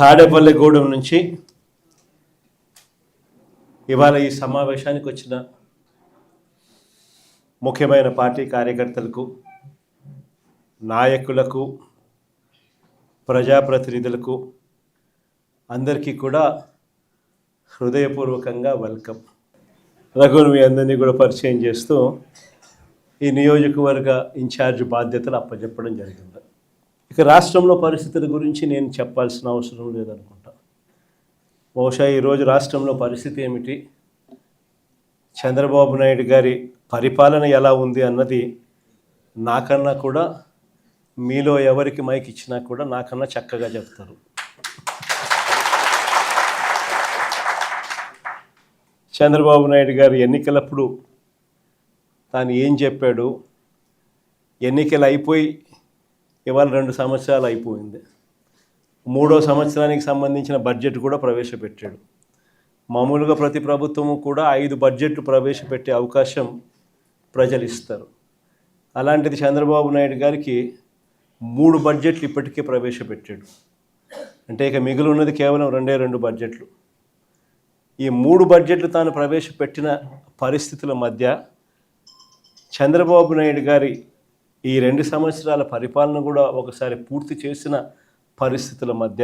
తాడేపల్లిగూడెం నుంచి ఇవాళ ఈ సమావేశానికి వచ్చిన ముఖ్యమైన పార్టీ కార్యకర్తలకు, నాయకులకు, ప్రజాప్రతినిధులకు అందరికీ కూడా హృదయపూర్వకంగా వెల్కమ్. రఘుని మీ అందరినీ కూడా పరిచయం చేస్తూ ఈ నియోజకవర్గ ఇన్ఛార్జ్ బాధ్యతలు అప్పచెప్పడం జరిగింది. ఇక రాష్ట్రంలో పరిస్థితుల గురించి నేను చెప్పాల్సిన అవసరం లేదనుకుంటా. బహుశా ఈరోజు రాష్ట్రంలో పరిస్థితి ఏమిటి, చంద్రబాబు నాయుడు గారి పరిపాలన ఎలా ఉంది అన్నది నాకన్నా కూడా, మీలో ఎవరికి మైక్ ఇచ్చినా కూడా నాకన్నా చక్కగా చెప్తారు. చంద్రబాబు నాయుడు గారు ఎన్నికలప్పుడు తాను ఏం చెప్పాడు, ఎన్నికలు అయిపోయి ఇవాళ 2 సంవత్సరాలు అయిపోయింది. 3వ సంవత్సరానికి సంబంధించిన బడ్జెట్ కూడా ప్రవేశపెట్టాడు. మామూలుగా ప్రతి ప్రభుత్వము కూడా 5 బడ్జెట్లు ప్రవేశపెట్టే అవకాశం ప్రజలు ఇస్తారు. అలాంటిది చంద్రబాబు నాయుడు గారికి 3 బడ్జెట్లు ఇప్పటికే ప్రవేశపెట్టాడు. అంటే ఇక మిగిలి ఉన్నది కేవలం 2 బడ్జెట్లు. ఈ 3 బడ్జెట్లు తాను ప్రవేశపెట్టిన పరిస్థితుల మధ్య చంద్రబాబు నాయుడు గారి ఈ 2 సంవత్సరాల పరిపాలన కూడా ఒకసారి పూర్తి చేసిన పరిస్థితుల మధ్య,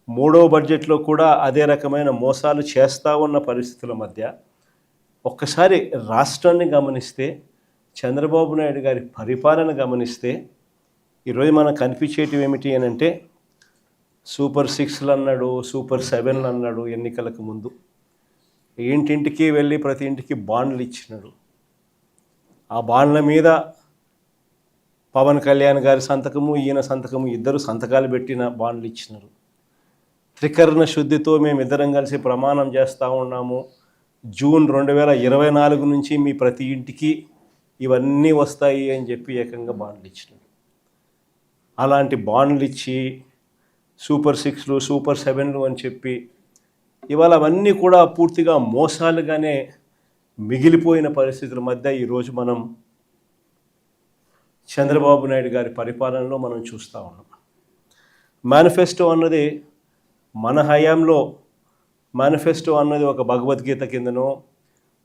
3వ బడ్జెట్లో కూడా అదే రకమైన మోసాలు చేస్తూ ఉన్న పరిస్థితుల మధ్య ఒక్కసారి రాష్ట్రాన్ని గమనిస్తే, చంద్రబాబు నాయుడు గారి పరిపాలన గమనిస్తే ఈరోజు మనకు కనిపించేటివి ఏమిటి అని అంటే, సూపర్ 6లు అన్నాడు, సూపర్ 7లు అన్నాడు. ఎన్నికలకు ముందు ఇంటింటికి వెళ్ళి ప్రతి ఇంటికి బాండ్లు ఇచ్చినాడు. ఆ బాండ్ల మీద పవన్ కళ్యాణ్ గారి సంతకము, ఈయన సంతకము, ఇద్దరు సంతకాలు పెట్టిన బాండ్లు ఇచ్చినారు. త్రికరణ శుద్ధితో మేమిద్దరం కలిసి ప్రమాణం చేస్తూ ఉన్నాము, జూన్ 2024 నుంచి మీ ప్రతి ఇంటికి ఇవన్నీ వస్తాయి అని చెప్పి ఏకంగా బాండ్లు ఇచ్చినారు. అలాంటి బాండ్లు ఇచ్చి సూపర్ 6లు, సూపర్ 7లు అని చెప్పి ఇవాళ అవన్నీ కూడా పూర్తిగా మోసాలుగానే మిగిలిపోయిన పరిస్థితుల మధ్య ఈరోజు మనం చంద్రబాబు నాయుడు గారి పరిపాలనలో మనం చూస్తూ ఉన్నాం. మేనిఫెస్టో అన్నది మన హయాంలో, మేనిఫెస్టో అన్నది ఒక భగవద్గీత కిందనో,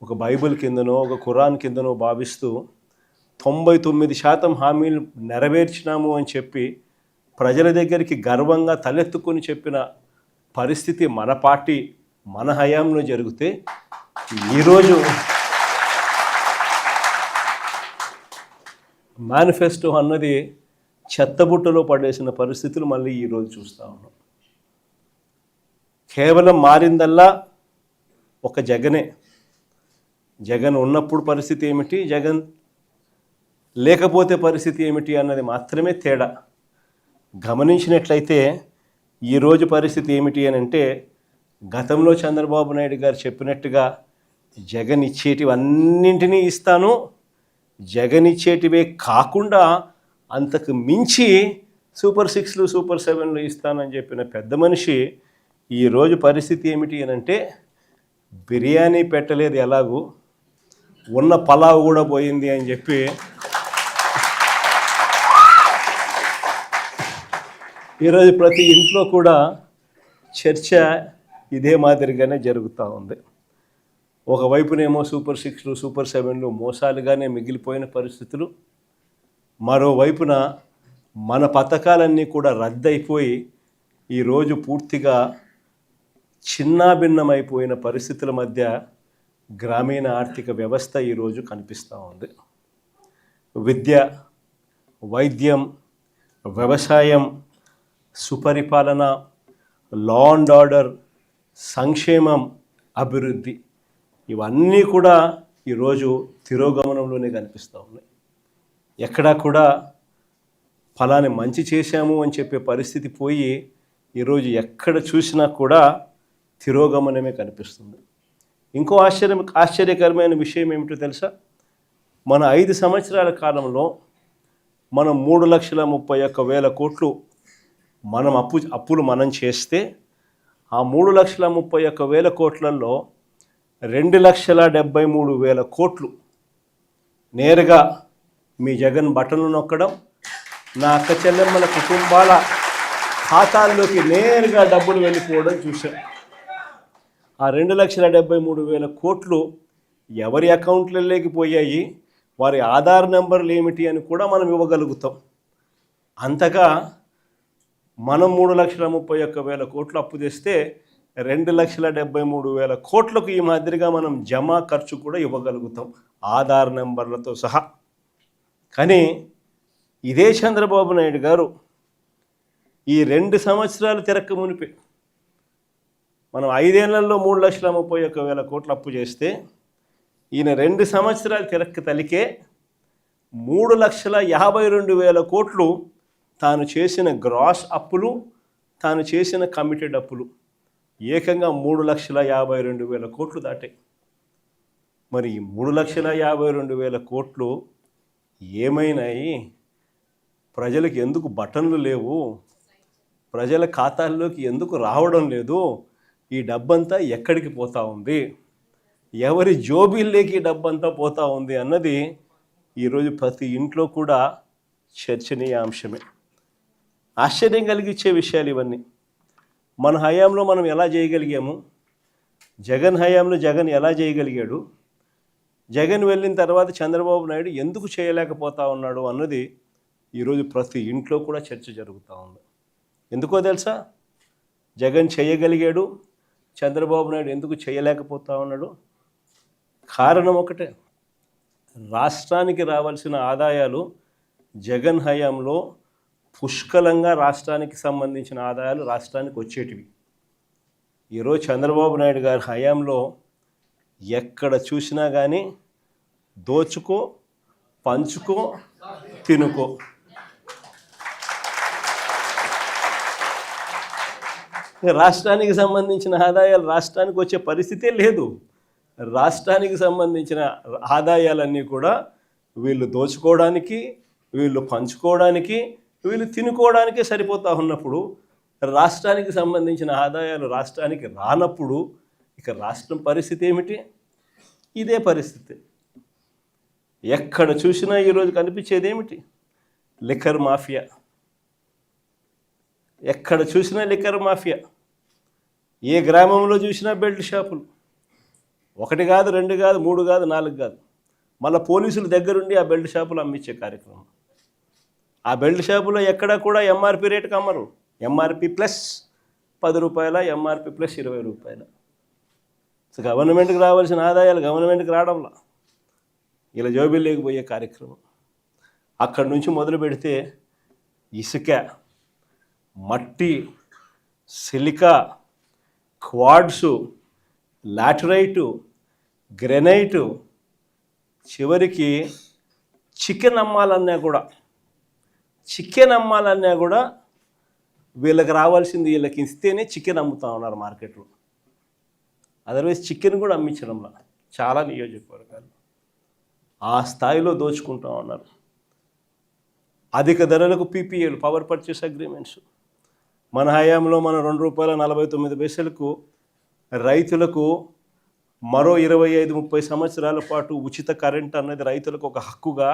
ఒక బైబిల్ కిందనో, ఒక ఖురాన్ కిందనో భావిస్తూ 99% హామీలు నెరవేర్చినాము అని చెప్పి ప్రజల దగ్గరికి గర్వంగా తలెత్తుకొని చెప్పిన పరిస్థితి మన పార్టీ, మన హయాంలో జరిగితే, ఈరోజు మేనిఫెస్టో అన్నది చెత్తబుట్టలో పడేసిన పరిస్థితులు మళ్ళీ ఈరోజు చూస్తూ ఉన్నాం. కేవలం మారిందల్లా ఒక జగనే. జగన్ ఉన్నప్పుడు పరిస్థితి ఏమిటి, జగన్ లేకపోతే పరిస్థితి ఏమిటి అన్నది మాత్రమే తేడా. గమనించినట్లయితే ఈరోజు పరిస్థితి ఏమిటి అని అంటే, గతంలో చంద్రబాబు నాయుడు గారు చెప్పినట్టుగా జగన్ ఇచ్చేటివన్నింటినీ ఇస్తాను, జగన్ ఇచ్చేటివే కాకుండా అంతకు మించి సూపర్ 6లు, సూపర్ 7లు ఇస్తానని చెప్పిన పెద్ద మనిషి ఈరోజు పరిస్థితి ఏమిటి అని అంటే, బిర్యానీ పెట్టలేదు ఎలాగూ, ఉన్న పలావ్ కూడా పోయింది అని చెప్పి ఈరోజు ప్రతి ఇంట్లో కూడా చర్చ ఇదే మాదిరిగానే జరుగుతూ ఉంది. ఒకవైపునేమో సూపర్ 6లు, సూపర్ 7లు మోసాలుగానే మిగిలిపోయిన పరిస్థితులు, మరోవైపున మన పథకాలన్నీ కూడా రద్దయిపోయి ఈరోజు పూర్తిగా చిన్నాభిన్నమైపోయిన పరిస్థితుల మధ్య గ్రామీణ ఆర్థిక వ్యవస్థ ఈరోజు కనిపిస్తూ ఉంది. విద్య, వైద్యం, వ్యవసాయం, సుపరిపాలన, లా అండ్ ఆర్డర్, సంక్షేమం, అభివృద్ధి, ఇవన్నీ కూడా ఈరోజు తిరోగమనంలోనే కనిపిస్తూ ఉన్నాయి. ఎక్కడా కూడా ఫలాని మంచి చేశాము అని చెప్పే పరిస్థితి పోయి ఈరోజు ఎక్కడ చూసినా కూడా తిరోగమనమే కనిపిస్తుంది. ఇంకో ఆశ్చర్యకరమైన విషయం ఏమిటో తెలుసా, మన 5 సంవత్సరాల కాలంలో మనం 3,31,000 కోట్లు మనం అప్పులు మనం చేస్తే, ఆ 3,31,000 కోట్లలో 2,73,000 కోట్లు నేరుగా మీ జగన్ బటన్లు నొక్కడం, నా అక్క చెల్లెమ్మల కుటుంబాల ఖాతాల్లోకి నేరుగా డబ్బులు వెళ్ళిపోవడం చూశాం. ఆ 2,73,000 కోట్లు ఎవరి అకౌంట్లలోకి పోయాయి, వారి ఆధార్ నెంబర్లు ఏమిటి అని కూడా మనం ఇవ్వగలుగుతాం. అంతగా మనం 3,31,000 కోట్లు అప్పు తెస్తే 2,73,000 కోట్లకు ఈ మాదిరిగా మనం జమా ఖర్చు కూడా ఇవ్వగలుగుతాం ఆధార్ నెంబర్లతో సహా. కానీ ఇదే చంద్రబాబు నాయుడు గారు ఈ 2 సంవత్సరాలు తిరక్క మునిపే మనం 5 ఏళ్లలో 3,31,000 కోట్లు అప్పు చేస్తే ఈయన 2 సంవత్సరాలు తిరక్క తలికే 3,52,000 కోట్లు తాను చేసిన గ్రాస్ అప్పులు, తాను చేసిన కమిటెడ్ అప్పులు ఏకంగా 3,52,000 కోట్లు దాటాయి. మరి ఈ 3,52,000 కోట్లు ఏమైనాయి? ప్రజలకు ఎందుకు బటన్లు లేవు? ప్రజల ఖాతాల్లోకి ఎందుకు రావడం లేదు? ఈ డబ్బంతా ఎక్కడికి పోతా ఉంది? ఎవరి జోబీల్లోకి డబ్బంతా పోతా ఉంది అన్నది ఈరోజు ప్రతి ఇంట్లో కూడా చర్చనీయాంశమే. ఆశ్చర్యం కలిగించే విషయాలు ఇవన్నీ. మన హయాంలో మనం ఎలా చేయగలిగాము? జగన్ హయాంలో జగన్ ఎలా చేయగలిగాడు? జగన్ వెళ్ళిన తర్వాత చంద్రబాబు నాయుడు ఎందుకు చేయలేకపోతా ఉన్నాడు అన్నది ఈరోజు ప్రతి ఇంట్లో కూడా చర్చ జరుగుతూ ఉంది. ఎందుకో తెలుసా? జగన్ చేయగలిగాడు, చంద్రబాబు నాయుడు ఎందుకు చేయలేకపోతా ఉన్నాడు? కారణం ఒకటే, రాష్ట్రానికి రావాల్సిన ఆదాయాలు జగన్ హయాంలో పుష్కలంగా రాష్ట్రానికి సంబంధించిన ఆదాయాలు రాష్ట్రానికి వచ్చేటివి. ఈరోజు చంద్రబాబు నాయుడు గారి హయాంలో ఎక్కడ చూసినా కానీ దోచుకో, పంచుకో, తినుకో. రాష్ట్రానికి సంబంధించిన ఆదాయాలు రాష్ట్రానికి వచ్చే పరిస్థితే లేదు. రాష్ట్రానికి సంబంధించిన ఆదాయాలన్నీ కూడా వీళ్ళు దోచుకోవడానికి, వీళ్ళు పంచుకోవడానికి, వీళ్ళు తినుకోవడానికే సరిపోతూ ఉన్నప్పుడు రాష్ట్రానికి సంబంధించిన ఆదాయాలు రాష్ట్రానికి రానప్పుడు ఇక రాష్ట్రం పరిస్థితి ఏమిటి? ఇదే పరిస్థితి. ఎక్కడ చూసినా ఈరోజు కనిపించేది ఏమిటి? Liquor mafia. ఎక్కడ చూసినా లిక్కర్ మాఫియా. ఏ గ్రామంలో చూసినా బెల్ట్ షాపులు. 1 కాదు, 2 కాదు, 3 కాదు, 4 కాదు. మళ్ళీ పోలీసుల దగ్గరుండి ఆ బెల్ట్ షాపులు అమ్మించే కార్యక్రమం. ఆ బెల్ట్ షాపులో ఎక్కడా కూడా ఎంఆర్పి రేటుకి అమ్మరు. ఎంఆర్పి ప్లస్ 10 రూపాయల, ఎంఆర్పి ప్లస్ 20 రూపాయల. సో గవర్నమెంట్కి రావాల్సిన ఆదాయాలు గవర్నమెంట్కి రావడంలా ఇలా జోబీల్లోకి పోయే కార్యక్రమం. అక్కడి నుంచి మొదలు పెడితే ఇసుక, మట్టి, సిలికా, క్వాడ్సు, లాటరైటు, గ్రెనైటు, చివరికి చికెన్ అమ్మాలన్నా కూడా వీళ్ళకి రావాల్సింది వీళ్ళకి ఇస్తేనే చికెన్ అమ్ముతా ఉన్నారు మార్కెట్లో. అదర్వైజ్ చికెన్ కూడా అమ్మించడంలా చాలా నియోజకవర్గాలు ఆ స్థాయిలో దోచుకుంటూ ఉన్నారు. అధిక ధరలకు పీపీఏలు, పవర్ పర్చేస్ అగ్రిమెంట్స్. మన హయాంలో మన ₹2.49 రైతులకు మరో 25-30 సంవత్సరాల పాటు ఉచిత కరెంట్ అన్నది రైతులకు ఒక హక్కుగా,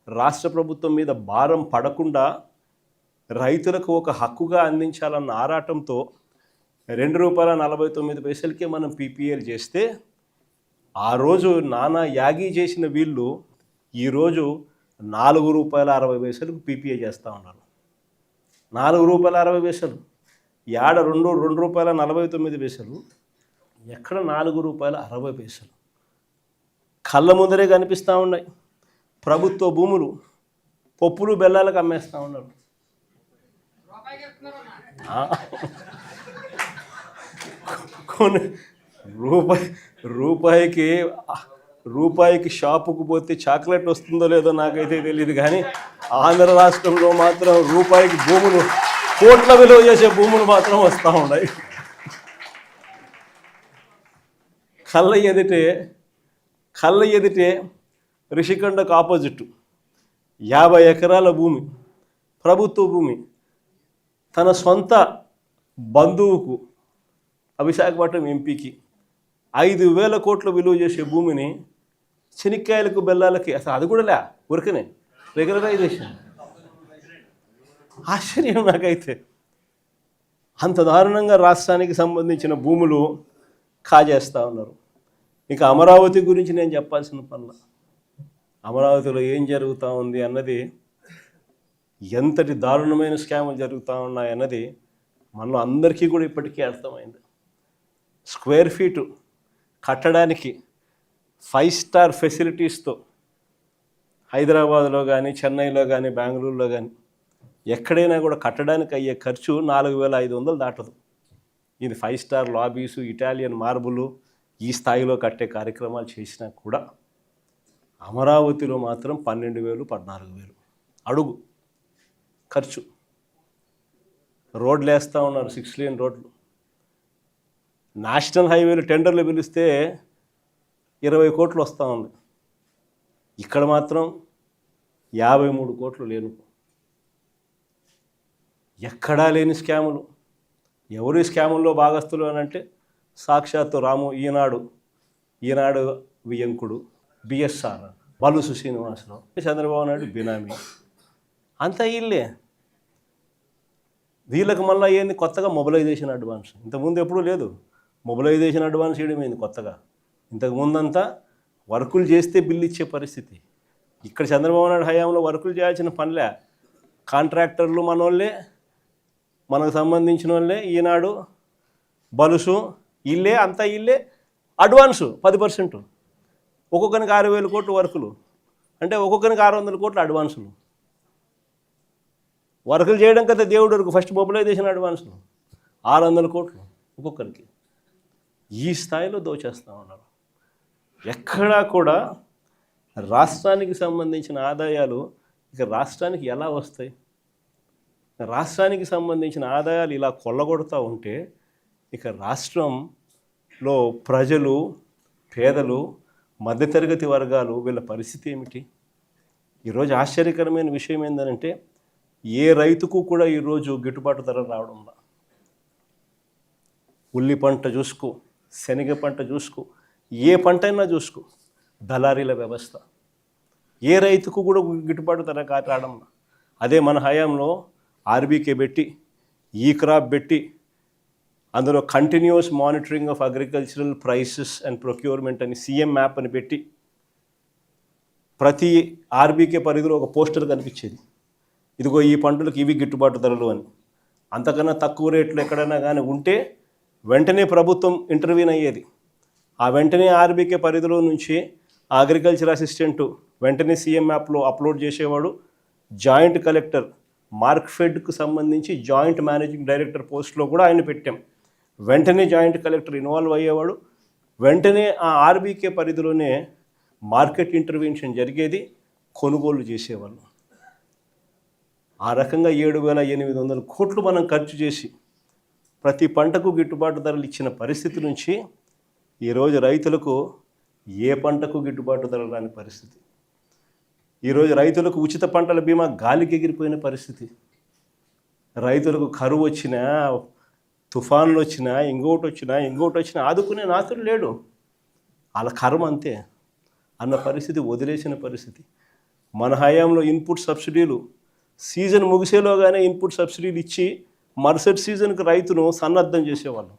రాష్ట్ర ప్రభుత్వం మీద భారం పడకుండా రైతులకు ఒక హక్కుగా అందించాలన్న ఆరాటంతో ₹2.49 మనం పీపీఏలు చేస్తే ఆ రోజు నానా యాగి చేసిన వీళ్ళు ఈరోజు ₹4.60 పీపీఏ చేస్తూ ఉన్నారు. ₹4.60. ఏడ ₹2.49. ఎక్కడ ₹4.60. కళ్ళ ముందరే కనిపిస్తూ ఉన్నాయి. ప్రభుత్వ భూములు పప్పులు బెల్లాలకు అమ్మేస్తూ ఉన్నారు. కొన్ని రూపాయికి షాపుకు పోతే చాక్లెట్ వస్తుందో లేదో నాకైతే తెలియదు, కానీ ఆంధ్ర రాష్ట్రంలో మాత్రం రూపాయికి భూములు, కోట్ల విలువ చేసే భూములు మాత్రం వస్తూ ఉన్నాయి. కళ్ళ ఎదిటే రిషికొండకు ఆపోజిట్ 50 ఎకరాల భూమి, ప్రభుత్వ భూమి, తన సొంత బంధువుకు, విశాఖపట్నం ఎంపీకి 5,000 కోట్ల విలువ చేసే భూమిని శనిక్కాయలకు, బెల్లాలకి, అసలు అది కూడా ఊరికనే రెగ్యులరైజేషన్. ఆశ్చర్యం నాకైతే. అంత దారుణంగా రాష్ట్రానికి సంబంధించిన భూములు కాజేస్తూ ఉన్నారు. ఇక అమరావతి గురించి నేను చెప్పాల్సిన పనుల, అమరావతిలో ఏం జరుగుతూ ఉంది అన్నది, ఎంతటి దారుణమైన స్కాములు జరుగుతూ ఉన్నాయన్నది మనలో అందరికీ కూడా ఇప్పటికీ అర్థమైంది. స్క్వేర్ ఫీటు కట్టడానికి 5 స్టార్ ఫెసిలిటీస్తో హైదరాబాద్లో కానీ, చెన్నైలో కానీ, బెంగళూరులో కానీ ఎక్కడైనా కూడా కట్టడానికి అయ్యే ఖర్చు 4,500 దాటదు. ఇది 5 స్టార్ లాబీసు, ఇటాలియన్ మార్బులు ఈ స్థాయిలో కట్టే కార్యక్రమాలు చేసినా కూడా అమరావతిలో మాత్రం 12,000, 14,000 అడుగు ఖర్చు. రోడ్లు వేస్తూ ఉన్నారు, 6 లేన్ రోడ్లు. నేషనల్ హైవేలు టెండర్లు పిలిస్తే 20 కోట్లు వస్తూ ఉంది. ఇక్కడ మాత్రం 53 కోట్లు లేను. ఎక్కడా లేని స్కాములు. ఎవరు ఈ స్కాముల్లో భాగస్తులు అని అంటే సాక్షాత్తు రాము, ఈనాడు వియంకుడు, బిఎస్ఆర్, బలుసు శ్రీనివాసరావు, చంద్రబాబు నాయుడు బినామీ, అంతా వీళ్ళే. వీళ్ళకి మళ్ళీ ఏంది కొత్తగా మొబిలైజేషన్ అడ్వాన్స్. ఇంతకుముందు ఎప్పుడూ లేదు. మొబిలైజేషన్ అడ్వాన్స్ చేయడమైంది కొత్తగా. ఇంతకుముందంతా వర్కులు చేస్తే బిల్లు ఇచ్చే పరిస్థితి. ఇక్కడ చంద్రబాబు నాయుడు హయాంలో వర్కులు చేయాల్సిన పనిలే. కాంట్రాక్టర్లు మనోళ్ళే, మనకు సంబంధించిన వాళ్ళే, ఈనాడు, బలుసు, ఇల్లే, అంతా ఇల్లే. అడ్వాన్సు 10%, ఒక్కొక్కరికి 6,000 కోట్లు వర్కులు అంటే ఒక్కొక్కరికి 600 కోట్లు అడ్వాన్సులు. వర్కులు చేయడం కదా దేవుడు వరకు. ఫస్ట్ మొబిలైజేషన్ అడ్వాన్సులు 600 కోట్లు ఒక్కొక్కరికి. ఈ స్థాయిలో దోచేస్తూ ఉన్నారు. ఎక్కడా కూడా రాష్ట్రానికి సంబంధించిన ఆదాయాలు ఇక రాష్ట్రానికి ఎలా వస్తాయి? రాష్ట్రానికి సంబంధించిన ఆదాయాలు ఇలా కొల్లగొడతా ఉంటే ఇక రాష్ట్రంలో ప్రజలు, పేదలు, మధ్యతరగతి వర్గాలు వీళ్ళ పరిస్థితి ఏమిటి? ఈరోజు ఆశ్చర్యకరమైన విషయం ఏంటంటే ఏ రైతుకు కూడా ఈరోజు గిట్టుబాటు ధర రావడంలా. ఉల్లి పంట చూసుకో, శనగ పంట చూసుకో, ఏ పంట అయినా చూసుకో, దళారీల వ్యవస్థ. ఏ రైతుకు కూడా గిట్టుబాటు ధర రావడంలా. అదే మన హయాంలో ఆర్బీకే పెట్టి, ఈ క్రాప్ పెట్టి, అందులో continuous monitoring of agricultural prices and procurement అని సీఎం యాప్ అని పెట్టి ప్రతి ఆర్బీకే పరిధిలో ఒక పోస్టర్ కనిపించేది. ఇదిగో ఈ పంటలకు ఇవి గిట్టుబాటు ధరలు అని. అంతకన్నా తక్కువ రేట్లు ఎక్కడైనా కానీ ఉంటే వెంటనే ప్రభుత్వం ఇంటర్వ్యూన్ అయ్యేది. ఆ వెంటనే ఆర్బీకే పరిధిలో నుంచి అగ్రికల్చర్ అసిస్టెంటు వెంటనే సీఎం యాప్లో అప్లోడ్ చేసేవాడు. జాయింట్ కలెక్టర్, మార్క్ఫెడ్కు సంబంధించి జాయింట్ మేనేజింగ్ డైరెక్టర్ పోస్ట్లో కూడా ఆయన పెట్టాం. వెంటనే జాయింట్ కలెక్టర్ ఇన్వాల్వ్ అయ్యేవాడు. వెంటనే ఆ ఆర్బీకే పరిధిలోనే మార్కెట్ ఇంటర్వెన్షన్ జరిగేది, కొనుగోలు చేసేవాళ్ళు. ఆ రకంగా 7,800 కోట్లు మనం ఖర్చు చేసి ప్రతి పంటకు గిట్టుబాటు ధరలు ఇచ్చిన పరిస్థితి నుంచి ఈరోజు రైతులకు ఏ పంటకు గిట్టుబాటు ధర రాని పరిస్థితి. ఈరోజు రైతులకు ఉచిత పంటల బీమా గాలికి ఎగిరిపోయిన పరిస్థితి. రైతులకు కరువు వచ్చినా, తుఫాన్లు వచ్చినా, ఇంకోటి వచ్చినా ఆదుకునే నాతుడు లేడు. వాళ్ళ కర్మ అంతే అన్న పరిస్థితి, వదిలేసిన పరిస్థితి. మన హయాంలో ఇన్పుట్ సబ్సిడీలు సీజన్ ముగిసేలోగానే ఇన్పుట్ సబ్సిడీలు ఇచ్చి మరుసటి సీజన్కి రైతును సన్నద్ధం చేసేవాళ్ళం.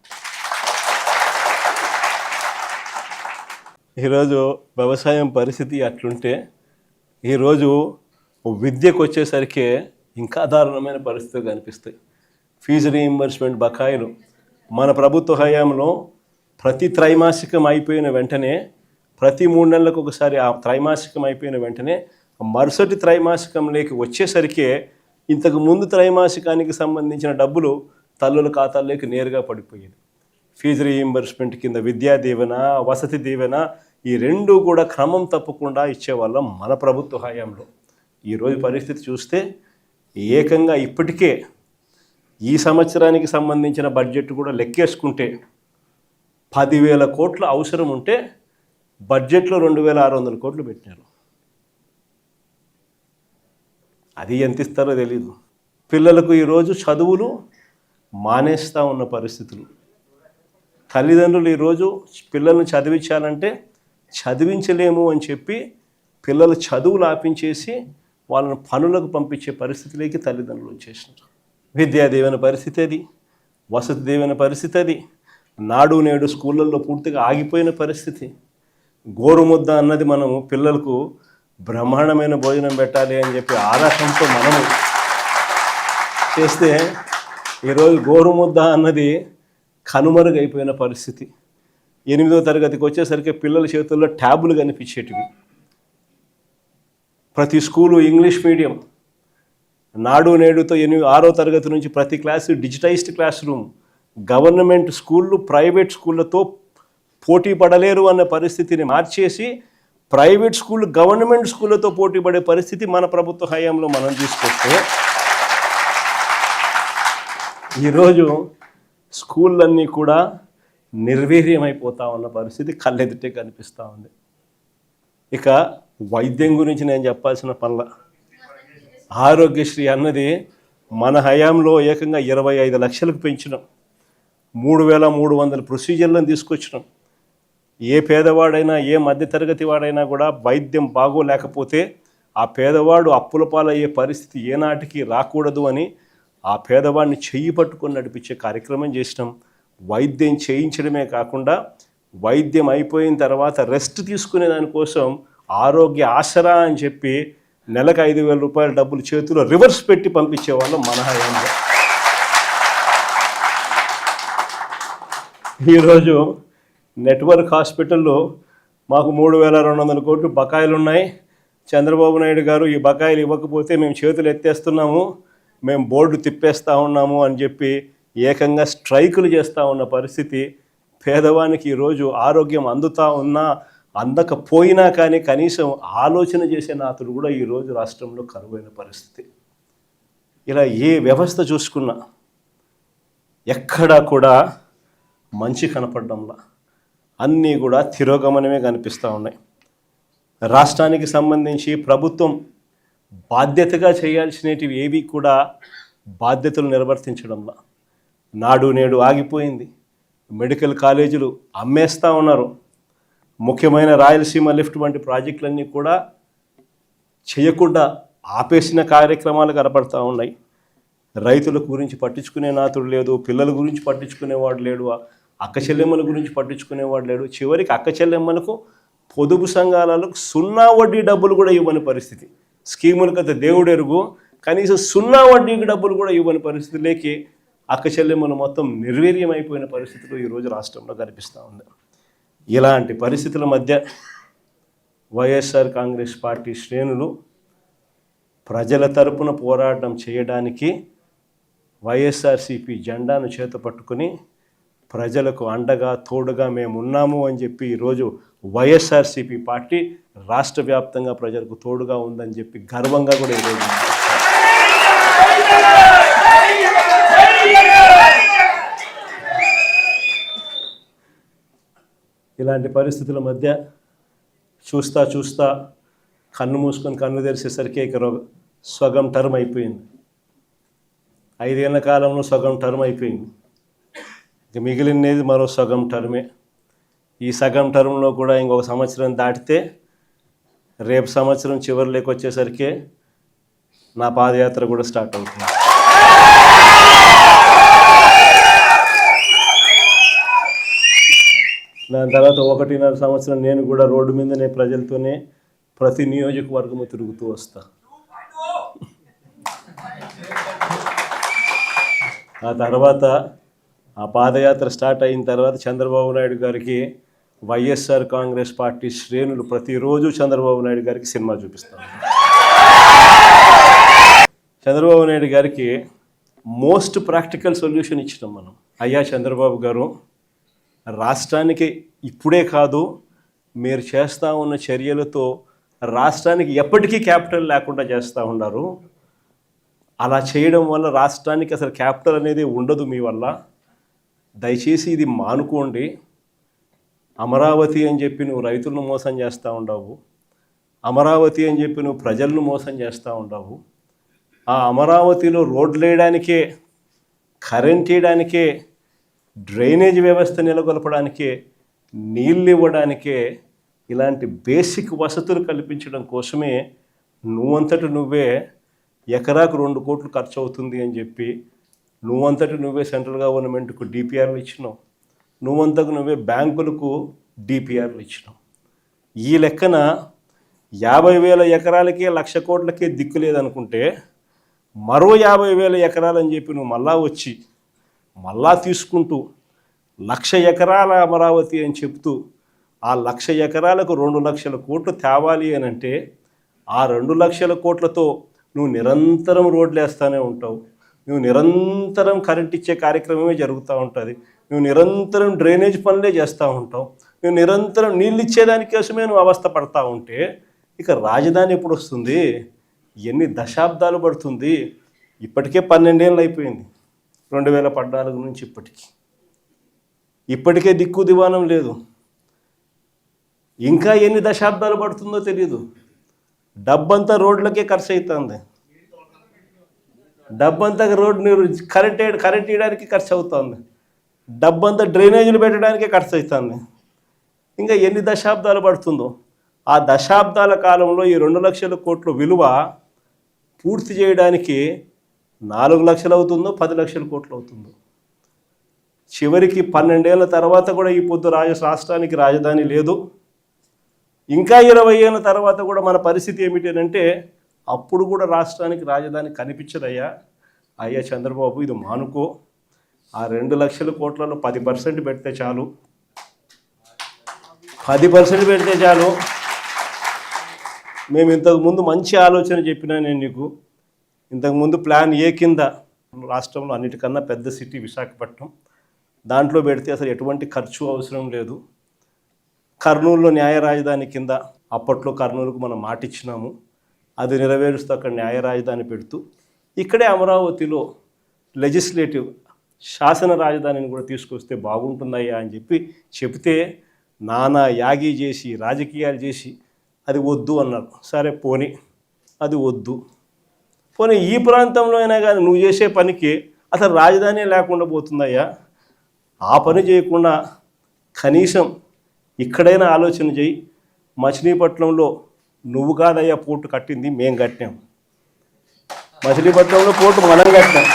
ఈరోజు వ్యవసాయం పరిస్థితి అట్లుంటే ఈరోజు విద్యకు వచ్చేసరికి ఇంకా దారుణమైన పరిస్థితులు కనిపిస్తాయి. ఫీజు రీయింబర్స్మెంట్ బకాయిలు మన ప్రభుత్వ హయాంలో ప్రతి త్రైమాసికం అయిపోయిన వెంటనే, ప్రతి 3 నెలలకు ఒకసారి ఆ త్రైమాసికం అయిపోయిన వెంటనే మరుసటి త్రైమాసికంలోకి వచ్చేసరికి ఇంతకు ముందు త్రైమాసికానికి సంబంధించిన డబ్బులు తల్లుల ఖాతాల్లోకి నేరుగా పడిపోయేది. ఫీజు రీయింబర్స్మెంట్ కింద విద్యా దీవెన, వసతి దీవెన ఈ 2 కూడా క్రమం తప్పకుండా ఇచ్చేవాళ్ళం మన ప్రభుత్వ హయాంలో. ఈరోజు పరిస్థితి చూస్తే ఏకంగా ఇప్పటికే ఈ సంవత్సరానికి సంబంధించిన బడ్జెట్ కూడా లెక్కేసుకుంటే 10,000 కోట్ల అవసరం ఉంటే బడ్జెట్లో 2,600 కోట్లు పెట్టినారు. అది ఎంత ఇస్తారో తెలీదు. పిల్లలకు ఈరోజు చదువులు మానేస్తూ ఉన్న పరిస్థితులు. తల్లిదండ్రులు ఈరోజు పిల్లల్ని చదివించాలంటే చదివించలేము అని చెప్పి పిల్లలు చదువులు ఆపించేసి వాళ్ళని పనులకు పంపించే పరిస్థితిలోకి తల్లిదండ్రులు వచ్చేసినారు. విద్యా దీవెన పరిస్థితి అది. వసతి దీవెన పరిస్థితి అది. నాడు నేడు స్కూళ్ళల్లో పూర్తిగా ఆగిపోయిన పరిస్థితి. గోరుముద్ద అన్నది మనము పిల్లలకు బ్రహ్మాండమైన భోజనం పెట్టాలి అని చెప్పి ఆరాటంతో మనము చేస్తే ఈరోజు గోరుముద్ద అన్నది కనుమరుగైపోయిన పరిస్థితి. 8వ తరగతికి వచ్చేసరికి పిల్లల చేతుల్లో ట్యాబులు కనిపించేటివి. ప్రతి స్కూలు ఇంగ్లీష్ మీడియం. నాడు నేడుతో 6వ తరగతి నుంచి ప్రతి class digitised class room. Government స్కూళ్ళు ప్రైవేట్ స్కూళ్ళతో పోటీ పడలేరు అన్న పరిస్థితిని మార్చేసి ప్రైవేట్ స్కూళ్ళు గవర్నమెంట్ స్కూళ్ళతో పోటీ పడే పరిస్థితి మన ప్రభుత్వ హయాంలో మనం తీసుకొస్తే ఈరోజు స్కూళ్ళన్నీ కూడా నిర్వీర్యమైపోతా ఉన్న పరిస్థితి కళ్ళెదుటే కనిపిస్తూ ఉంది. ఇక వైద్యం గురించి నేను చెప్పాల్సిన పనుల ఆరోగ్యశ్రీ అన్నది మన హయాంలో ఏకంగా 25 లక్షలకు పెంచినాం. 3300 ప్రొసీజర్లను తీసుకొచ్చినాం. ఏ పేదవాడైనా ఏ మధ్యతరగతి వాడైనా కూడా వైద్యం బాగోలేకపోతే ఆ పేదవాడు అప్పుల పాలయ్యే పరిస్థితి ఏనాటికి రాకూడదు అని ఆ పేదవాడిని చెయ్యి పట్టుకొని నడిపించే కార్యక్రమం చేసినాం. వైద్యం చేయించడమే కాకుండా వైద్యం అయిపోయిన తర్వాత రెస్ట్ తీసుకునే దానికోసం ఆరోగ్య ఆసరా అని చెప్పి నెలకు 5,000 రూపాయల డబ్బులు చేతిలో రివర్స్ పెట్టి పంపించేవాళ్ళం మన హయాంలో. ఈరోజు నెట్వర్క్ హాస్పిటల్లో మాకు 3,200 కోట్లు బకాయిలు ఉన్నాయి. చంద్రబాబు నాయుడు గారు ఈ బకాయిలు ఇవ్వకపోతే మేము చేతులు ఎత్తేస్తున్నాము, మేము బోర్డు తిప్పేస్తూ ఉన్నాము అని చెప్పి ఏకంగా స్ట్రైకులు చేస్తూ ఉన్న పరిస్థితి. పేదవానికి ఈరోజు ఆరోగ్యం అందుతూ ఉన్నా అందకపోయినా కానీ కనీసం ఆలోచన చేసే నాతుడు కూడా ఈరోజు రాష్ట్రంలో కరువైన పరిస్థితి. ఇలా ఏ వ్యవస్థ చూసుకున్నా ఎక్కడా కూడా మంచి కనపడడంలా అన్నీ కూడా తిరోగమనమే కనిపిస్తూ ఉన్నాయి. రాష్ట్రానికి సంబంధించి ప్రభుత్వం బాధ్యతగా చేయాల్సినవి ఏవి కూడా బాధ్యతలు నిర్వర్తించడంలా. నాడు నేడు ఆగిపోయింది. మెడికల్ కాలేజీలు అమ్మేస్తూ ఉన్నారు. ముఖ్యమైన రాయలసీమ లిఫ్ట్ వంటి ప్రాజెక్టులన్నీ కూడా చేయకుండా ఆపేసిన కార్యక్రమాలు కనపడతా ఉన్నాయి. రైతుల గురించి పట్టించుకునే నాతుడు లేదు, పిల్లల గురించి పట్టించుకునేవాడు లేడు, అక్క చెల్లెమ్మల గురించి పట్టించుకునేవాడు లేడు. చివరికి అక్క చెల్లెమ్మలకు పొదుపు సంఘాలకు 0 వడ్డీ డబ్బులు కూడా ఇవ్వని పరిస్థితి. స్కీములకు అయితే దేవుడు ఎరుగు, కనీసం 0 వడ్డీకి డబ్బులు కూడా ఇవ్వని పరిస్థితిలోకి అక్క చెల్లెమ్మలు మొత్తం నిర్వీర్యమైపోయిన పరిస్థితులు ఈరోజు రాష్ట్రంలో కనిపిస్తూ ఉంది. ఇలాంటి పరిస్థితుల మధ్య వైఎస్ఆర్ కాంగ్రెస్ పార్టీ శ్రేణులు ప్రజల తరపున పోరాటం చేయడానికి వైఎస్ఆర్సీపీ జెండాను చేత పట్టుకుని ప్రజలకు అండగా తోడుగా మేము ఉన్నాము అని చెప్పి ఈరోజు వైఎస్ఆర్సీపీ పార్టీ రాష్ట్ర వ్యాప్తంగా ప్రజలకు తోడుగా ఉందని చెప్పి గర్వంగా కూడా ఈరోజు ఇలాంటి పరిస్థితుల మధ్య చూస్తా కన్ను మూసుకొని కన్ను తెరిసేసరికి ఇక సగం టర్మ్ అయిపోయింది. 5 ఏళ్ల కాలంలో సగం టర్మ్ అయిపోయింది. ఇక మిగిలినది మరో సగం టర్మే. ఈ సగం టర్మ్లో కూడా ఇంకొక సంవత్సరం దాటితే రేపు సంవత్సరం చివరిలోకి వచ్చేసరికి నా పాదయాత్ర కూడా స్టార్ట్ అవుతుంది. దాని తర్వాత 1.5 సంవత్సరం నేను కూడా రోడ్డు మీదనే ప్రజలతోనే ప్రతి నియోజకవర్గము తిరుగుతూ వస్తా. ఆ తర్వాత ఆ పాదయాత్ర స్టార్ట్ అయిన తర్వాత చంద్రబాబు నాయుడు గారికి వైఎస్ఆర్ కాంగ్రెస్ పార్టీ శ్రేణులు ప్రతిరోజు చంద్రబాబు నాయుడు గారికి సినిమా చూపిస్తాను. చంద్రబాబు నాయుడు గారికి మోస్ట్ ప్రాక్టికల్ సొల్యూషన్ ఇచ్చినాం మనం. అయ్యా చంద్రబాబు గారు, రాష్ట్రానికి ఇప్పుడే కాదు మీరు చేస్తూ ఉన్న చర్యలతో రాష్ట్రానికి ఎప్పటికీ క్యాపిటల్ లేకుండా చేస్తూ ఉన్నారు. అలా చేయడం వల్ల రాష్ట్రానికి అసలు క్యాపిటల్ అనేది ఉండదు మీ వల్ల. దయచేసి ఇది మానుకోండి. అమరావతి అని చెప్పి నువ్వు రైతులను మోసం చేస్తూ ఉండవు, అమరావతి అని చెప్పి నువ్వు ప్రజలను మోసం చేస్తూ ఉండవు. ఆ అమరావతిలో రోడ్లు వేయడానికే, కరెంట్ వేయడానికే, డ్రైనేజ్ వ్యవస్థ నెలకొల్పడానికే, నీళ్ళు ఇవ్వడానికే, ఇలాంటి బేసిక్ వసతులు కల్పించడం కోసమే నువ్వంతట నువ్వే ఎకరాకు 2 కోట్లు ఖర్చు అవుతుంది అని చెప్పి నువ్వంతటి నువ్వే సెంట్రల్ గవర్నమెంట్కు డిపిఆర్లు ఇచ్చినావు, నువ్వంతకు నువ్వే బ్యాంకులకు డిపిఆర్లు ఇచ్చినావు. ఈ లెక్కన 50,000 ఎకరాలకే 1,00,000 కోట్లకే దిక్కు లేదనుకుంటే మరో 50,000 ఎకరాలని చెప్పి నువ్వు మళ్ళా వచ్చి మళ్ళా తీసుకుంటూ 1,00,000 ఎకరాల అమరావతి అని చెప్తూ ఆ 1,00,000 ఎకరాలకు 2,00,000 కోట్లు తేవాలి అని అంటే ఆ 2,00,000 కోట్లతో నువ్వు నిరంతరం రోడ్లు వేస్తూనే ఉంటావు, నువ్వు నిరంతరం కరెంట్ ఇచ్చే కార్యక్రమమే జరుగుతూ ఉంటుంది, నువ్వు నిరంతరం డ్రైనేజ్ పనులే చేస్తూ ఉంటావు, నువ్వు నిరంతరం నీళ్ళు ఇచ్చేదానికోసమే నువ్వు అవస్థ పడతా ఉంటే ఇక రాజధాని ఎప్పుడు వస్తుంది? ఎన్ని దశాబ్దాలు పడుతుంది? ఇప్పటికే 12 ఏళ్ళు అయిపోయింది 2014 నుంచి ఇప్పటికే దిక్కు దివానం లేదు. ఇంకా ఎన్ని దశాబ్దాలు పడుతుందో తెలియదు. డబ్బంతా రోడ్లకే ఖర్చు అవుతుంది, డబ్బంతా కరెంట్ ఇవ్వడానికి ఖర్చు అవుతుంది, డబ్బంతా డ్రైనేజీలు పెట్టడానికే ఖర్చు అవుతుంది. ఇంకా ఎన్ని దశాబ్దాలు పడుతుందో. ఆ దశాబ్దాల కాలంలో ఈ 2,00,000 కోట్ల విలువ పూర్తి చేయడానికి 4 లక్షలు అవుతుందో 10 లక్షల కోట్లు అవుతుందో. చివరికి 12 ఏళ్ళ తర్వాత కూడా ఈ పొద్దు రాష్ట్రానికి రాజధాని లేదు. ఇంకా 20 ఏళ్ళ తర్వాత కూడా మన పరిస్థితి ఏమిటి అంటే అప్పుడు కూడా రాష్ట్రానికి రాజధాని కనిపించదయ్యా. అయ్యా చంద్రబాబు, ఇది మానుకో. ఆ 2,00,000 కోట్లలో 10% పెడితే చాలు, 10% పెడితే చాలు. మేము ఇంతకుముందు మంచి ఆలోచన చెప్పినా నేను నీకు. ఇంతకుముందు ప్లాన్ ఏ కింద రాష్ట్రంలో అన్నిటికన్నా పెద్ద సిటీ విశాఖపట్నం, దాంట్లో పెడితే అసలు ఎటువంటి ఖర్చు అవసరం లేదు. కర్నూలులో న్యాయ రాజధాని కింద అప్పట్లో కర్నూలుకు మనం మాట ఇచ్చినాము, అది నెరవేరుస్తూ అక్కడ న్యాయ రాజధాని పెడుతూ ఇక్కడే అమరావతిలో లెజిస్లేటివ్ శాసన రాజధానిని కూడా తీసుకొస్తే బాగుంటుందయ్యా అని చెప్తే నానా యాగి చేసి రాజకీయాలు చేసి అది వద్దు అన్నారు. సరే పోనీ, అది వద్దు. పోనీ ఈ ప్రాంతంలో అయినా కానీ నువ్వు చేసే పనికి అసలు రాజధాని లేకుండా పోతుందయ్యా. ఆ పని చేయకుండా కనీసం ఇక్కడైనా ఆలోచన చేయి. మచిలీపట్నంలో నువ్వు కాదయ్యా పోర్టు కట్టింది, మేము కట్టాం. మచిలీపట్నంలో పోర్టు మనం కట్టాం.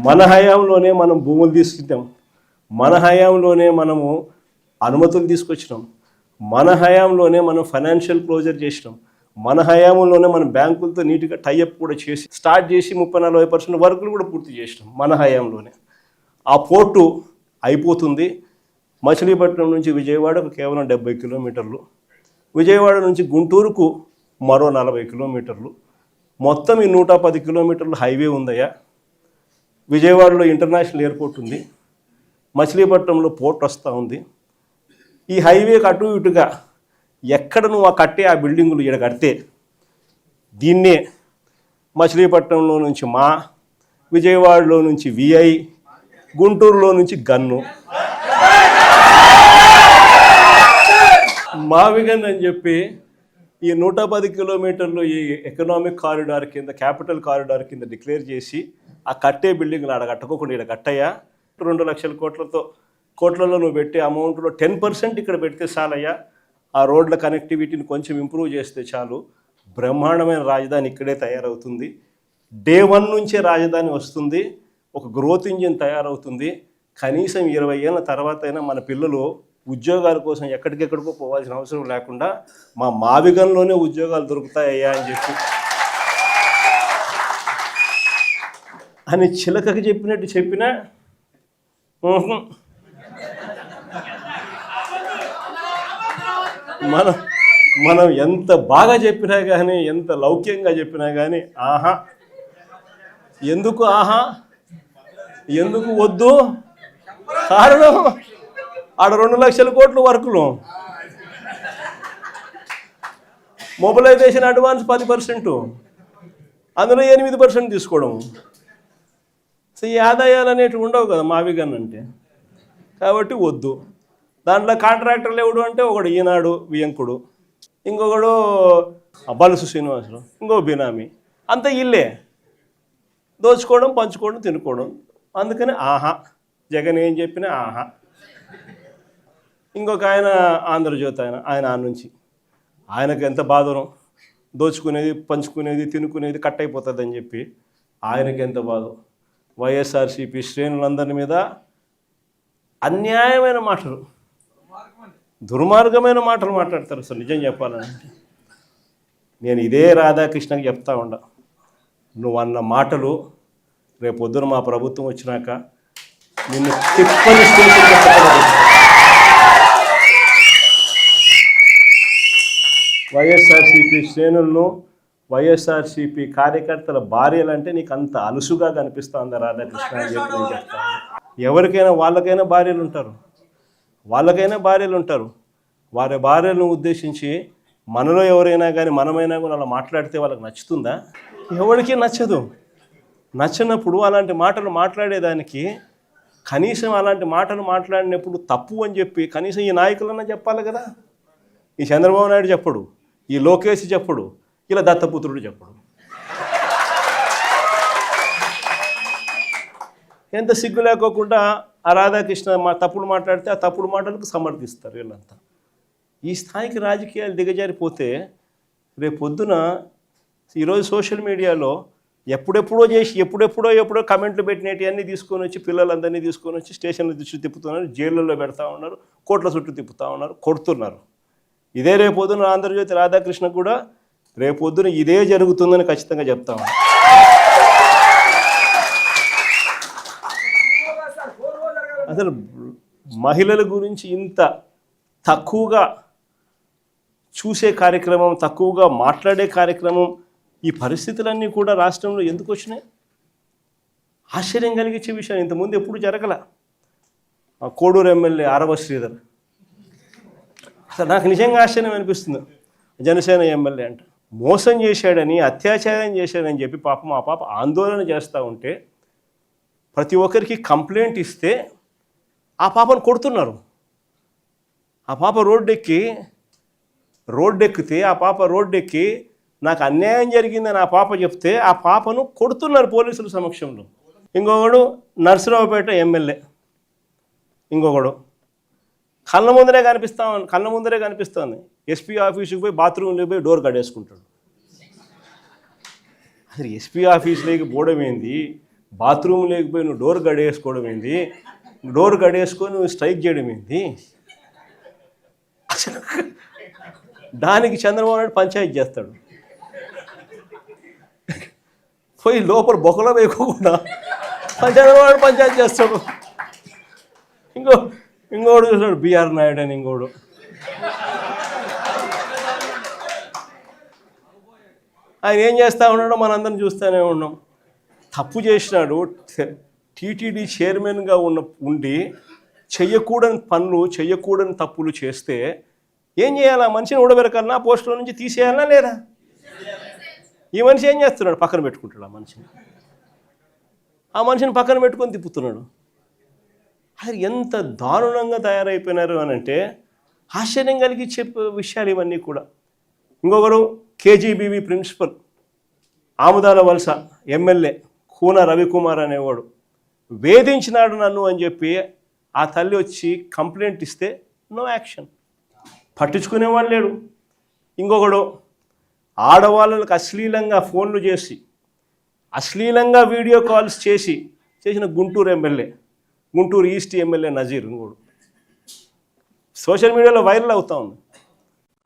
మన హయాంలోనే మనం భూములు తీసుకుంటాం, మన హయాంలోనే మనము అనుమతులు తీసుకొచ్చినాం, మన హయాంలోనే మనం ఫైనాన్షియల్ క్లోజర్ చేసినాం, మన హయాంలోనే మనం బ్యాంకులతో నీట్గా టైఅప్ కూడా చేసి స్టార్ట్ చేసి 30-40% వర్కులు కూడా పూర్తి చేసినాం మన హయాంలోనే. ఆ పోర్టు అయిపోతుంది. మచిలీపట్నం నుంచి విజయవాడకు కేవలం 70 కిలోమీటర్లు, విజయవాడ నుంచి గుంటూరుకు మరో 40 కిలోమీటర్లు, మొత్తం ఈ 110 కిలోమీటర్లు హైవే ఉందయ్యా. విజయవాడలో ఇంటర్నేషనల్ ఎయిర్పోర్ట్ ఉంది, మచిలీపట్నంలో పోర్ట్ వస్తూ ఉంది. ఈ హైవేకి అటు ఇటుగా ఎక్కడ నువ్వు కట్టే ఆ బిల్డింగులు ఇక్కడ కడితే దీన్నే మచిలీపట్నంలో నుంచి మా, విజయవాడలో నుంచి విఐ, గుంటూరులో నుంచి గన్ను, మావిగన్ అని చెప్పి ఈ 110 కిలోమీటర్లు ఈ ఎకనామిక్ కారిడార్ కింద, క్యాపిటల్ కారిడార్ కింద డిక్లేర్ చేసి ఆ కట్టే బిల్డింగ్లు ఆడ కట్టుకోకుండా ఇక్కడ కట్టయ్యా. 2,00,000 కోట్లలో నువ్వు పెట్టే అమౌంట్లో 10% ఇక్కడ పెడితే చాలయ్యా. ఆ రోడ్ల కనెక్టివిటీని కొంచెం ఇంప్రూవ్ చేస్తే చాలు, బ్రహ్మాండమైన రాజధాని ఇక్కడే తయారవుతుంది. డే 1 నుంచే రాజధాని వస్తుంది, ఒక గ్రోత్ ఇంజిన్ తయారవుతుంది. కనీసం 20 ఏళ్ళ తర్వాత అయినా మన పిల్లలు ఉద్యోగాల కోసం ఎక్కడికెక్కడికో పోవాల్సిన అవసరం లేకుండా మా మావిగంలోనే ఉద్యోగాలు దొరుకుతాయ్యా అని చిలకకి చెప్పినట్టు చెప్పినా మనం ఎంత బాగా చెప్పినా కానీ, ఎంత లౌక్యంగా చెప్పినా కానీ ఆహా. ఎందుకు ఆహా, ఎందుకు వద్దు? కారణం ఆడ 2,00,000 కోట్లు వర్కులు, మొబిలైజేషన్ అడ్వాన్స్ 10%, అందులో 8% తీసుకోవడం. సో ఈ ఆదాయాలు అనేటివి ఉండవు కదా మావిగన్ అంటే, కాబట్టి వద్దు. దాంట్లో కాంట్రాక్టర్లు ఎవడు అంటే ఒకడు ఈనాడు వియంకుడు, ఇంకొకడు బలుసు శ్రీనివాసులు, ఇంకో బినామీ, అంతా ఇల్లే దోచుకోవడం, పంచుకోవడం, తినుకోవడం. అందుకని ఆహా, జగన్ ఏం చెప్పినా ఆహా. ఇంకొక ఆయన ఆంధ్రజ్యోతి ఆయన నుంచి ఆయనకు ఎంత బాధనో, దోచుకునేది, పంచుకునేది, తినుకునేది కట్ అయిపోతుందని చెప్పి ఆయనకి ఎంత బాధ. వైఎస్ఆర్సీపీ శ్రేణులందరి మీద అన్యాయమైన మాటలు, దుర్మార్గమైన మాటలు మాట్లాడతారు. అసలు నిజం చెప్పాలంటే నేను ఇదే రాధాకృష్ణకి చెప్తా ఉండ, నువ్వు అన్న మాటలు రేపొద్దున మా ప్రభుత్వం వచ్చినాక నిన్ను తిప్పని వైఎస్ఆర్సీపీ శ్రేణులను, వైఎస్ఆర్సీపీ కార్యకర్తల భార్యలంటే నీకు అంత అలుసుగా కనిపిస్తుందా రాధాకృష్ణ అని చెప్పి నేను చెప్తాను. ఎవరికైనా వాళ్ళకైనా భార్యలు ఉంటారు. వారి భార్యలను ఉద్దేశించి మనలో ఎవరైనా కానీ మనమైనా కూడా అలా మాట్లాడితే వాళ్ళకి నచ్చుతుందా? ఎవరికి నచ్చదు. నచ్చినప్పుడు అలాంటి మాటలు మాట్లాడేదానికి కనీసం అలాంటి మాటలు మాట్లాడినప్పుడు తప్పు అని చెప్పి కనీసం ఈ నాయకులన్నా చెప్పాలి కదా. ఈ చంద్రబాబు నాయుడు చెప్పడు, ఈ లోకేష్ చెప్పడు, ఇలా దత్తపుత్రుడు చెప్పడు. ఎంత సిగ్గు లేకోకుండా ఆ రాధాకృష్ణ తప్పుడు మాట్లాడితే ఆ తప్పుడు మాటలకు సమర్థిస్తారు వీళ్ళంతా. ఈ స్థాయికి రాజకీయాలు దిగజారిపోతే రేపొద్దున ఈరోజు సోషల్ మీడియాలో ఎప్పుడెప్పుడో కమెంట్లు పెట్టినవన్నీ తీసుకొని వచ్చి పిల్లలందరినీ తీసుకొని వచ్చి స్టేషన్ల చుట్టూ తిప్పుతున్నారు, జైళ్ళల్లో పెడతా ఉన్నారు, కోట్ల చుట్టూ తిప్పుతూ ఉన్నారు, కొడుతున్నారు. ఇదే రేపొద్దున ఆంధ్రజ్యోతి రాధాకృష్ణ కూడా రేపొద్దున ఇదే జరుగుతుందని ఖచ్చితంగా చెప్తా ఉన్నాను. అసలు మహిళల గురించి ఇంత తక్కువగా చూసే కార్యక్రమం, తక్కువగా మాట్లాడే కార్యక్రమం, ఈ పరిస్థితులన్నీ కూడా రాష్ట్రంలో ఎందుకు వచ్చినాయి? ఆశ్చర్యం కలిగించే విషయం. ఇంతకుముందు ఎప్పుడు జరగల. కోడూరు ఎమ్మెల్యే ఆరవ శ్రీధర్, అసలు నాకు నిజంగా ఆశ్చర్యం అనిపిస్తుంది. జనసేన ఎమ్మెల్యే అంట మోసం చేశాడని, అత్యాచారం చేశాడని చెప్పి పాపం ఆ పాప ఆందోళన చేస్తూ ఉంటే ప్రతి ఒక్కరికి కంప్లైంట్ ఇస్తే ఆ పాపను కొడుతున్నారు. ఆ పాప రోడ్డెక్కితే ఆ పాప రోడ్డెక్కి నాకు అన్యాయం జరిగిందని ఆ పాప చెప్తే ఆ పాపను కొడుతున్నారు పోలీసుల సమక్షంలో. ఇంకొకడు నర్సరావుపేట ఎమ్మెల్యే, ఇంకొకడు కళ్ళ ముందరే కనిపిస్తుంది. ఎస్పీ ఆఫీసుకి పోయి బాత్రూంలోకి పోయి డోర్ కడేసుకుంటాడు. అసలు ఎస్పీ ఆఫీసులోకి పోవడం ఏంది, బాత్రూమ్ లేకపోయి నువ్వు డోర్ గడేసుకోవడం ఏంది, డోర్ గడేసుకొని నువ్వు స్ట్రైక్ చేయడం ఏంది? అసలు దానికి చంద్రబాబు నాయుడు పంచాయతీ చేస్తాడు. పోయి లోపల బొక్కలో వేయకుండా చంద్రబాబు నాయుడు పంచాయతీ చేస్తాడు. ఇంకోడు చూస్తాడు బిఆర్ నాయుడు అని, ఇంకోడు ఆయన ఏం చేస్తూ ఉన్నాడో మనందరం చూస్తూనే ఉన్నాం. తప్పు చేసినాడు. టీటీడీ చైర్మన్గా ఉండి చెయ్యకూడని పనులు, చెయ్యకూడని తప్పులు చేస్తే ఏం చేయాలా? మనిషిని ఊడబెరకాలన్నా, పోస్టులో నుంచి తీసేయాలన్నా లేదా? ఈ మనిషి ఏం చేస్తున్నాడు? పక్కన పెట్టుకుంటాడు ఆ మనిషిని పక్కన పెట్టుకొని తిప్పుతున్నాడు. అసలు ఎంత దారుణంగా తయారైపోయినారు అని అంటే ఆశ్చర్యం కలిగించే విషయాలు ఇవన్నీ కూడా. ఇంకొకరు కేజీబీవీ ప్రిన్సిపల్, ఆముదాల వలస ఎమ్మెల్యే కూన రవికుమార్ అనేవాడు వేధించినాడు నన్ను అని చెప్పి ఆ తల్లి వచ్చి కంప్లైంట్ ఇస్తే నో యాక్షన్, పట్టించుకునేవాడు లేడు. ఇంకొకడు ఆడవాళ్ళకి అశ్లీలంగా ఫోన్లు చేసి, అశ్లీలంగా వీడియో కాల్స్ చేసిన గుంటూరు ఈస్ట్ ఎమ్మెల్యే నజీర్ ఇంకోడు సోషల్ మీడియాలో వైరల్ అవుతూ ఉంది.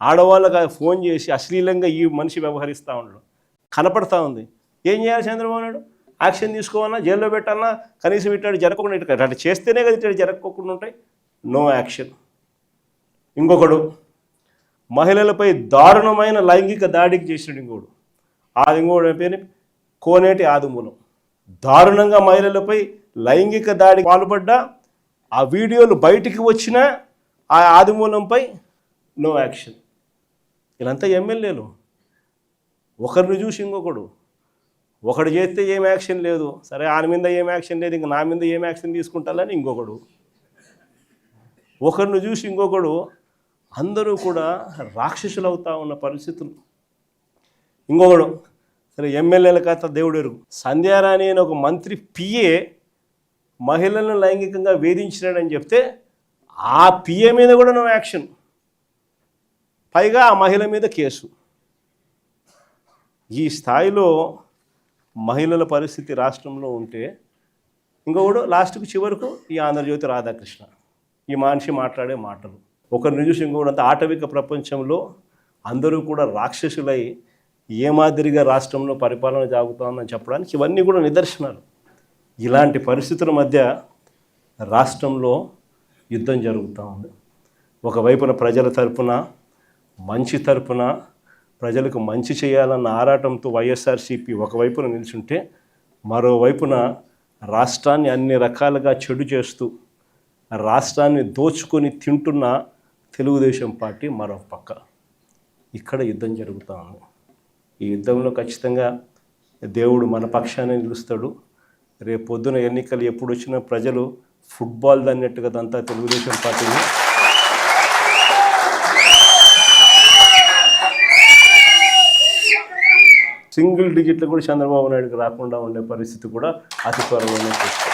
ఆడవాళ్ళకి ఫోన్ చేసి అశ్లీలంగా ఈ మనిషి వ్యవహరిస్తూ ఉండడం కనపడతా ఉంది. ఏం చేయాలి చంద్రబాబు నాయుడు? యాక్షన్ తీసుకోవాలన్నా, జైల్లో పెట్టాలన్నా, కనీసం ఇట్లాంటి జరగకుండా అట్లా చేస్తేనే కదా ఇట్లాంటి జరగకుండా ఉంటాయి. No action. ఇంకొకడు మహిళలపై దారుణమైన లైంగిక దాడికి చేసినాడు. ఇంకోడు పేరు కోనేటి ఆదిమూలం. దారుణంగా మహిళలపై లైంగిక దాడికి పాల్పడ్డా ఆ వీడియోలు బయటికి వచ్చినా ఆ ఆదిమూలంపై నో యాక్షన్. వీళ్ళంతా ఎమ్మెల్యేలు. ఒకరిని చూసి ఒకడు చేస్తే ఏం యాక్షన్ లేదు, సరే ఆయన మీద ఏం యాక్షన్ లేదు, ఇంక నా మీద ఏం యాక్షన్ తీసుకుంటారని ఇంకొకడు, ఒకరిని చూసి ఇంకొకడు, అందరూ కూడా రాక్షసులు అవుతా ఉన్న పరిస్థితులు. ఇంకొకడు సరే ఎమ్మెల్యేల కథ దేవుడు ఎరుగు. సంధ్యారాణి అని ఒక మంత్రి పిఏ మహిళలను లైంగికంగా వేధించినాడని చెప్తే ఆ పిఏ మీద కూడా నో యాక్షన్, పైగా ఆ మహిళ మీద కేసు. ఈ స్థాయిలో మహిళల పరిస్థితి రాష్ట్రంలో ఉంటే ఇంకొకడు లాస్ట్కి చివరకు ఈ ఆంధ్రజ్యోతి రాధాకృష్ణ ఈ మనిషి మాట్లాడే మాటలు ఒకరిని చూసి ఇంకొకటి అంత ఆటవిక ప్రపంచంలో అందరూ కూడా రాక్షసులై ఏ మాదిరిగా రాష్ట్రంలో పరిపాలన సాగుతోందని చెప్పడానికి ఇవన్నీ కూడా నిదర్శనాలు. ఇలాంటి పరిస్థితుల మధ్య రాష్ట్రంలో యుద్ధం జరుగుతూ ఉంది. ఒకవైపున ప్రజల తరపున మంచి తరపున ప్రజలకు మంచి చేయాలన్న ఆరాటంతో వైఎస్ఆర్సీపీ ఒకవైపున నిల్చుంటే మరోవైపున రాష్ట్రాన్ని అన్ని రకాలుగా చెడు చేస్తూ రాష్ట్రాన్ని దోచుకొని తింటున్న తెలుగుదేశం పార్టీ మరో పక్క. ఇక్కడ యుద్ధం జరుగుతూ ఉంది. ఈ యుద్ధంలో ఖచ్చితంగా దేవుడు మన పక్షాన్ని నిలుస్తాడు. రేపు పొద్దున ఎన్నికలు ఎప్పుడు వచ్చినా ప్రజలు ఫుట్బాల్ దన్నట్టుగా దంతా తెలుగుదేశం పార్టీని సింగిల్ డిజిట్లు కూడా చంద్రబాబు నాయుడుకి రాకుండా ఉండే పరిస్థితి కూడా అతి త్వరలోనే చూస్తాం.